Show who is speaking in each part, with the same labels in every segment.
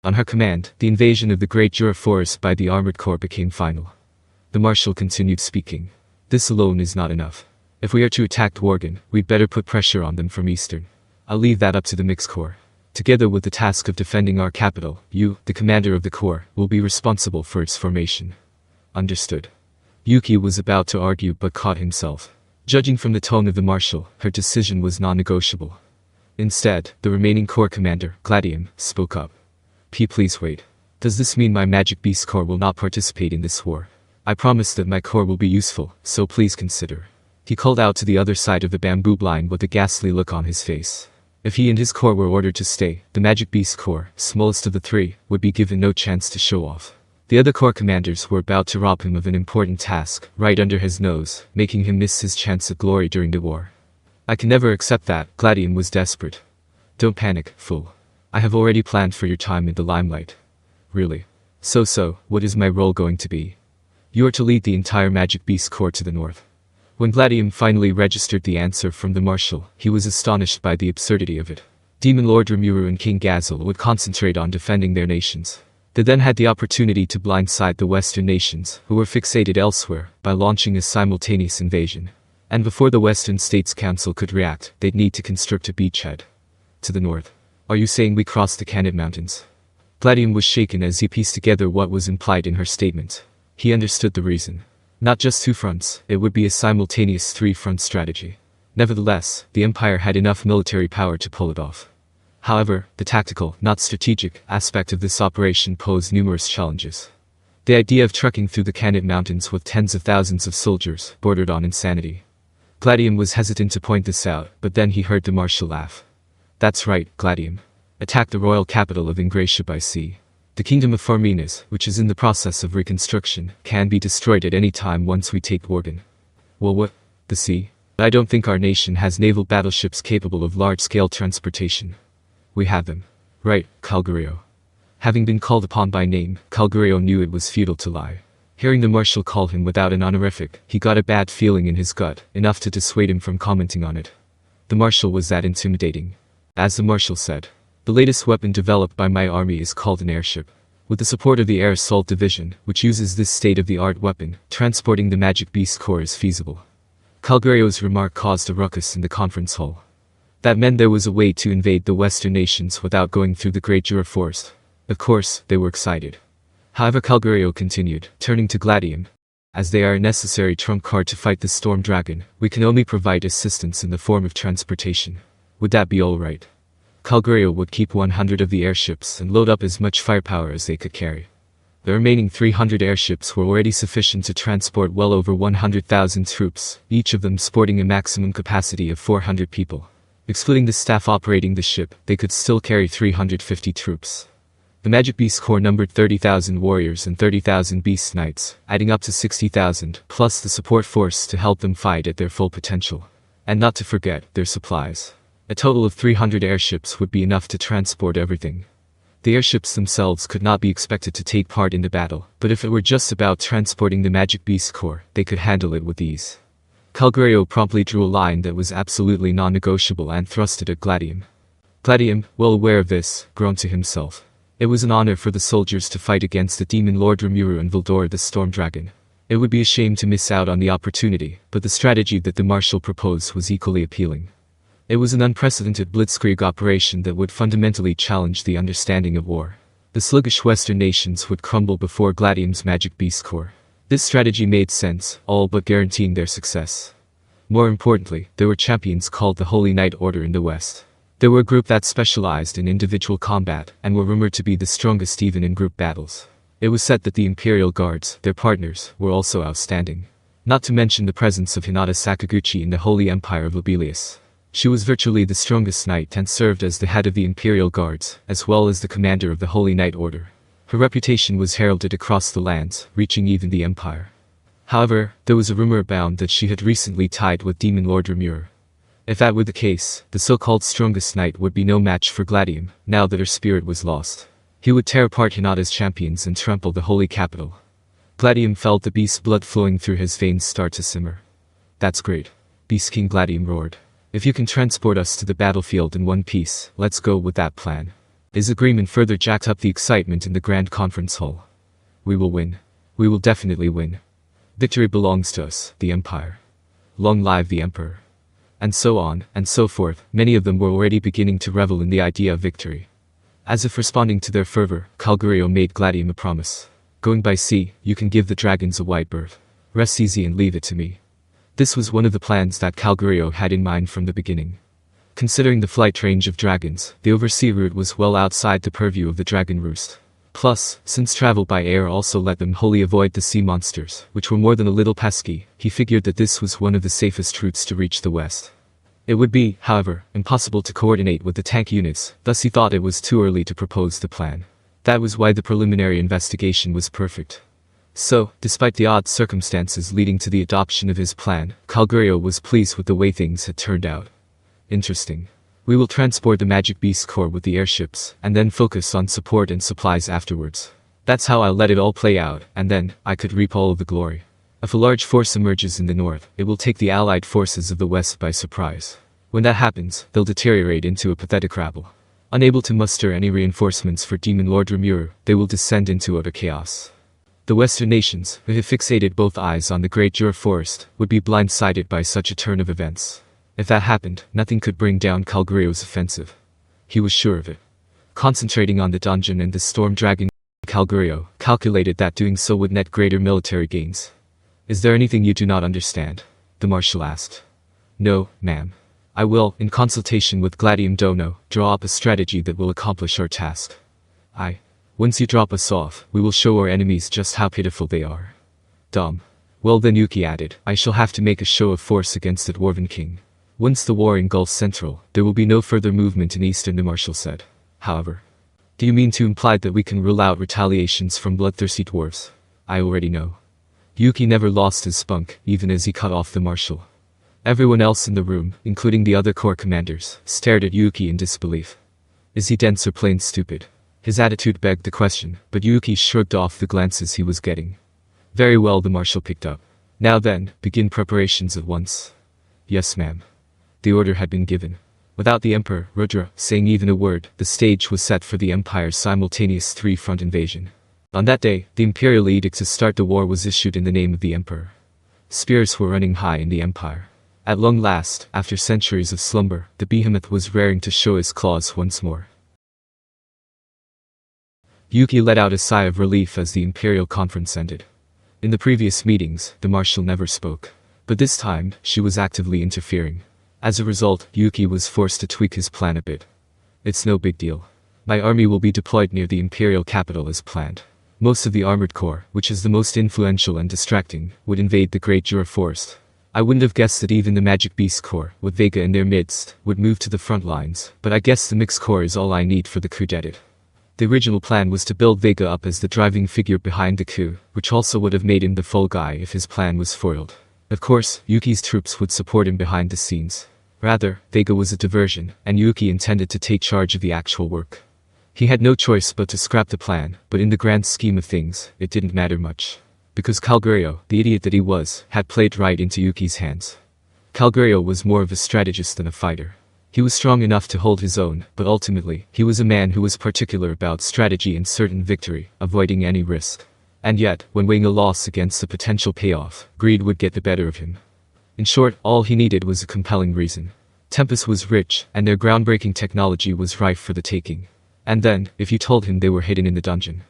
Speaker 1: On her command, the invasion of the Great Jura Forest by the Armored Corps became final. The Marshal continued speaking. This alone is not enough. If we are to attack Dwarven, we'd better put pressure on them from eastern. I'll leave that up to the Mixed Corps. Together with the task of defending our capital, you, the commander of the Corps, will be responsible for its formation. Understood. Yuki was about to argue but caught himself. Judging from the tone of the Marshal, her decision was non-negotiable. Instead, the remaining Corps commander, Gladium, spoke up. Please wait. Does this mean my Magic Beast Corps will not participate in this war? I promise that my Corps will be useful, so please consider. He called out to the other side of the bamboo blind with a ghastly look on his face. If he and his Corps were ordered to stay, the Magic Beast Corps, smallest of the three, would be given no chance to show off. The other Corps commanders were about to rob him of an important task, right under his nose, making him miss his chance at glory during the war. I can never accept that. Gladium was desperate. Don't panic, fool. I have already planned for your time in the limelight. Really? So, what is my role going to be? You are to lead the entire Magic Beast Corps to the north. When Gladium finally registered the answer from the Marshal, he was astonished by the absurdity of it. Demon Lord Rimuru and King Gazelle would concentrate on defending their nations. They then had the opportunity to blindside the Western nations, who were fixated elsewhere, by launching a simultaneous invasion. And before the Western States Council could react, they'd need to construct a beachhead. To the north. Are you saying we cross the Canid Mountains? Gladium was shaken as he pieced together what was implied in her statement. He understood the reason. Not just two fronts, it would be a simultaneous three-front strategy. Nevertheless, the Empire had enough military power to pull it off. However, the tactical, not strategic, aspect of this operation posed numerous challenges. The idea of trekking through the Canid Mountains with tens of thousands of soldiers bordered on insanity. Gladium was hesitant to point this out, but then he heard the Marshal laugh. That's right, Gladium. Attack the royal capital of Ingratia by sea. The kingdom of Farminas, which is in the process of reconstruction, can be destroyed at any time once we take Dwarven. Well, what? The sea? I don't think our nation has naval battleships capable of large-scale transportation. We have them. Right, Calgurio. Having been called upon by name, Calgurio knew it was futile to lie. Hearing the Marshal call him without an honorific, he got a bad feeling in his gut, enough to dissuade him from commenting on it. The Marshal was that intimidating. As the Marshal said, the latest weapon developed by my army is called an airship. With the support of the Air Assault Division, which uses this state-of-the-art weapon, transporting the Magic Beast Corps is feasible. Calgurio's remark caused a ruckus in the conference hall. That meant there was a way to invade the Western nations without going through the Great Jura Forest. Of course, they were excited. However, Calgurio continued, turning to Gladium. As they are a necessary trump card to fight the Storm Dragon, we can only provide assistance in the form of transportation. Would that be alright? Calgurio would keep 100 of the airships and load up as much firepower as they could carry. The remaining 300 airships were already sufficient to transport well over 100,000 troops, each of them sporting a maximum capacity of 400 people. Excluding the staff operating the ship, they could still carry 350 troops. The Magic Beast Corps numbered 30,000 warriors and 30,000 beast knights, adding up to 60,000, plus the support force to help them fight at their full potential. And not to forget, their supplies. A total of 300 airships would be enough to transport everything. The airships themselves could not be expected to take part in the battle, but if it were just about transporting the Magic Beast Corps, they could handle it with ease. Calgurio promptly drew a line that was absolutely non-negotiable and thrust it at Gladium. Gladium, well aware of this, groaned to himself. It was an honor for the soldiers to fight against the Demon Lord Rimuru and Vildor the Storm Dragon. It would be a shame to miss out on the opportunity, but the strategy that the Marshal proposed was equally appealing. It was an unprecedented blitzkrieg operation that would fundamentally challenge the understanding of war. The sluggish Western nations would crumble before Gladium's Magic Beast Corps. This strategy made sense, all but guaranteeing their success. More importantly, there were champions called the Holy Knight Order in the West. They were a group that specialized in individual combat, and were rumored to be the strongest even in group battles. It was said that the Imperial Guards, their partners, were also outstanding. Not to mention the presence of Hinata Sakaguchi in the Holy Empire of Lobelia. She was virtually the strongest knight and served as the head of the Imperial Guards, as well as the commander of the Holy Knight Order. Her reputation was heralded across the lands, reaching even the Empire. However, there was a rumor abound that she had recently tied with Demon Lord Rimuru. If that were the case, the so-called strongest knight would be no match for Gladium, now that her spirit was lost. He would tear apart Hinata's champions and trample the holy capital. Gladium felt the beast's blood flowing through his veins start to simmer. That's great. Beast King Gladium roared. If you can transport us to the battlefield in one piece, let's go with that plan. His agreement further jacked up the excitement in the grand conference hall. We will win. We will definitely win. Victory belongs to us, the Empire. Long live the Emperor. And so on, and so forth. Many of them were already beginning to revel in the idea of victory. As if responding to their fervor, Calgurio made Gladium a promise. Going by sea, you can give the dragons a wide berth. Rest easy and leave it to me. This was one of the plans that Calgurio had in mind from the beginning. Considering the flight range of dragons, the oversea route was well outside the purview of the dragon roost. Plus, since travel by air also let them wholly avoid the sea monsters, which were more than a little pesky, he figured that this was one of the safest routes to reach the west. It would be, however, impossible to coordinate with the tank units, thus he thought it was too early to propose the plan. That was why the preliminary investigation was perfect. So, despite the odd circumstances leading to the adoption of his plan, Calgurio was pleased with the way things had turned out. Interesting. We will transport the Magic Beast Corps with the airships, and then focus on support and supplies afterwards. That's how I'll let it all play out, and then, I could reap all of the glory. If a large force emerges in the north, it will take the allied forces of the west by surprise. When that happens, they'll deteriorate into a pathetic rabble. Unable to muster any reinforcements for Demon Lord Rimuru, they will descend into utter chaos. The western nations, who have fixated both eyes on the Great Jura Forest, would be blindsided by such a turn of events. If that happened, nothing could bring down Calgurio's offensive. He was sure of it. Concentrating on the dungeon and the storm dragon, Calgurio calculated that doing so would net greater military gains. Is there anything you do not understand? The Marshal asked. No, ma'am. I will, in consultation with Gladium Dono, draw up a strategy that will accomplish our task. Once you drop us off, we will show our enemies just how pitiful they are. Dumb. Well then, Yuki added, I shall have to make a show of force against the Dwarven King. Once the war engulfs Central, there will be no further movement in Eastern, the Marshal said. However, do you mean to imply that we can rule out retaliations from bloodthirsty dwarves? I already know. Yuki never lost his spunk, even as he cut off the Marshal. Everyone else in the room, including the other corps commanders, stared at Yuki in disbelief. Is he dense or plain stupid? His attitude begged the question, but Yuki shrugged off the glances he was getting. Very well, the Marshal picked up. Now then, begin preparations at once. Yes, ma'am. The order had been given. Without the Emperor, Rudra, saying even a word, the stage was set for the Empire's simultaneous three-front invasion. On that day, the Imperial edict to start the war was issued in the name of the Emperor. Spirits were running high in the Empire. At long last, after centuries of slumber, the behemoth was raring to show his claws once more. Yuki let out a sigh of relief as the Imperial conference ended. In the previous meetings, the Marshal never spoke. But this time, she was actively interfering. As a result, Yuki was forced to tweak his plan a bit. It's no big deal. My army will be deployed near the Imperial capital as planned. Most of the Armored Corps, which is the most influential and distracting, would invade the Great Jura Forest. I wouldn't have guessed that even the Magic Beast Corps, with Vega in their midst, would move to the front lines, but I guess the Mixed Corps is all I need for the coup d'etat. The original plan was to build Vega up as the driving figure behind the coup, which also would have made him the fall guy if his plan was foiled. Of course, Yuki's troops would support him behind the scenes. Rather, Vega was a diversion, and Yuki intended to take charge of the actual work. He had no choice but to scrap the plan, but in the grand scheme of things, it didn't matter much. Because Calgurio, the idiot that he was, had played right into Yuki's hands. Calgurio was more of a strategist than a fighter. He was strong enough to hold his own, but ultimately, he was a man who was particular about strategy and certain victory, avoiding any risk. And yet, when weighing a loss against the potential payoff, greed would get the better of him. In short, all he needed was a compelling reason. Tempest was rich, and their groundbreaking technology was rife for the taking. And then, if you told him they were hidden in the dungeon.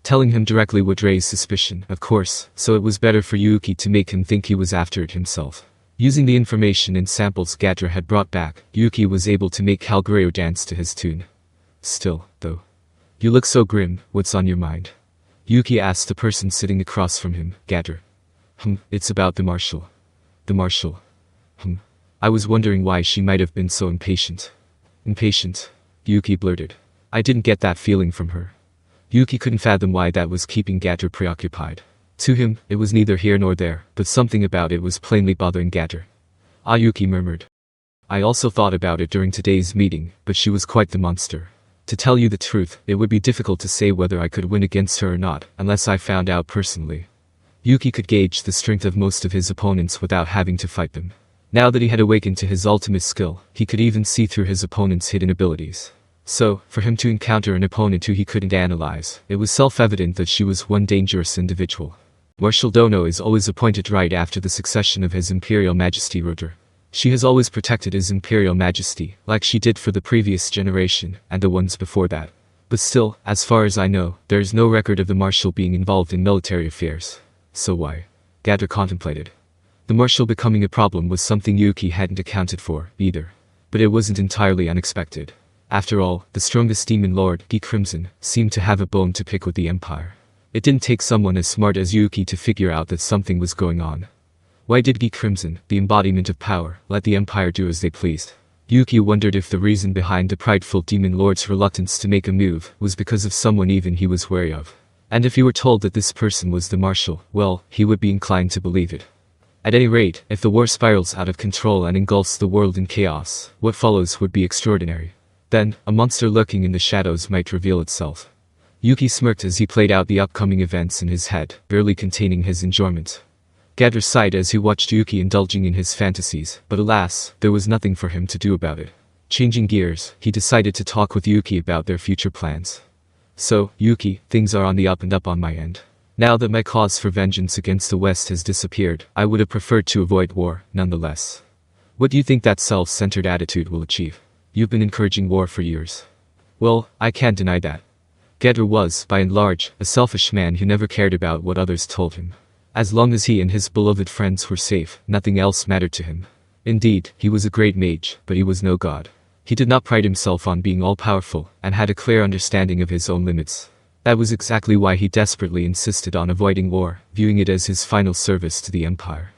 Speaker 1: Telling him directly would raise suspicion, of course, so it was better for Yuki to make him think he was after it himself. Using the information and samples Gadra had brought back, Yuki was able to make Calgurio dance to his tune. Still, though. You look so grim, what's on your mind? Yuki asked the person sitting across from him, Gadra. It's about the Marshal. The Marshal. I was wondering why she might have been so impatient. Impatient? Yuki blurted. I didn't get that feeling from her. Yuki couldn't fathom why that was keeping Gadra preoccupied. To him, it was neither here nor there, but something about it was plainly bothering Gadra. Ah, Yuki murmured. I also thought about it during today's meeting, but she was quite the monster. To tell you the truth, it would be difficult to say whether I could win against her or not, unless I found out personally. Yuki could gauge the strength of most of his opponents without having to fight them. Now that he had awakened to his ultimate skill, he could even see through his opponent's hidden abilities. So, for him to encounter an opponent who he couldn't analyze, it was self-evident that she was one dangerous individual. Marshal Dono is always appointed right after the succession of His Imperial Majesty Ruder. She has always protected His Imperial Majesty, like she did for the previous generation, and the ones before that. But still, as far as I know, there is no record of the Marshal being involved in military affairs. So why? Gadra contemplated. The Marshal becoming a problem was something Yuki hadn't accounted for, either. But it wasn't entirely unexpected. After all, the strongest demon lord, Geek Crimson, seemed to have a bone to pick with the Empire. It didn't take someone as smart as Yuki to figure out that something was going on. Why did Geek Crimson, the embodiment of power, let the Empire do as they pleased? Yuki wondered if the reason behind the prideful demon lord's reluctance to make a move was because of someone even he was wary of. And if he were told that this person was the Marshal, well, he would be inclined to believe it. At any rate, if the war spirals out of control and engulfs the world in chaos, what follows would be extraordinary. Then, a monster lurking in the shadows might reveal itself. Yuki smirked as he played out the upcoming events in his head, barely containing his enjoyment. Gadra sighed as he watched Yuki indulging in his fantasies, but alas, there was nothing for him to do about it. Changing gears, he decided to talk with Yuki about their future plans. So, Yuki, things are on the up and up on my end. Now that my cause for vengeance against the West has disappeared, I would have preferred to avoid war, nonetheless. What do you think that self-centered attitude will achieve? You've been encouraging war for years. Well, I can't deny that. Gadra was, by and large, a selfish man who never cared about what others told him. As long as he and his beloved friends were safe, nothing else mattered to him. Indeed, he was a great mage, but he was no god. He did not pride himself on being all-powerful, and had a clear understanding of his own limits. That was exactly why he desperately insisted on avoiding war, viewing it as his final service to the Empire.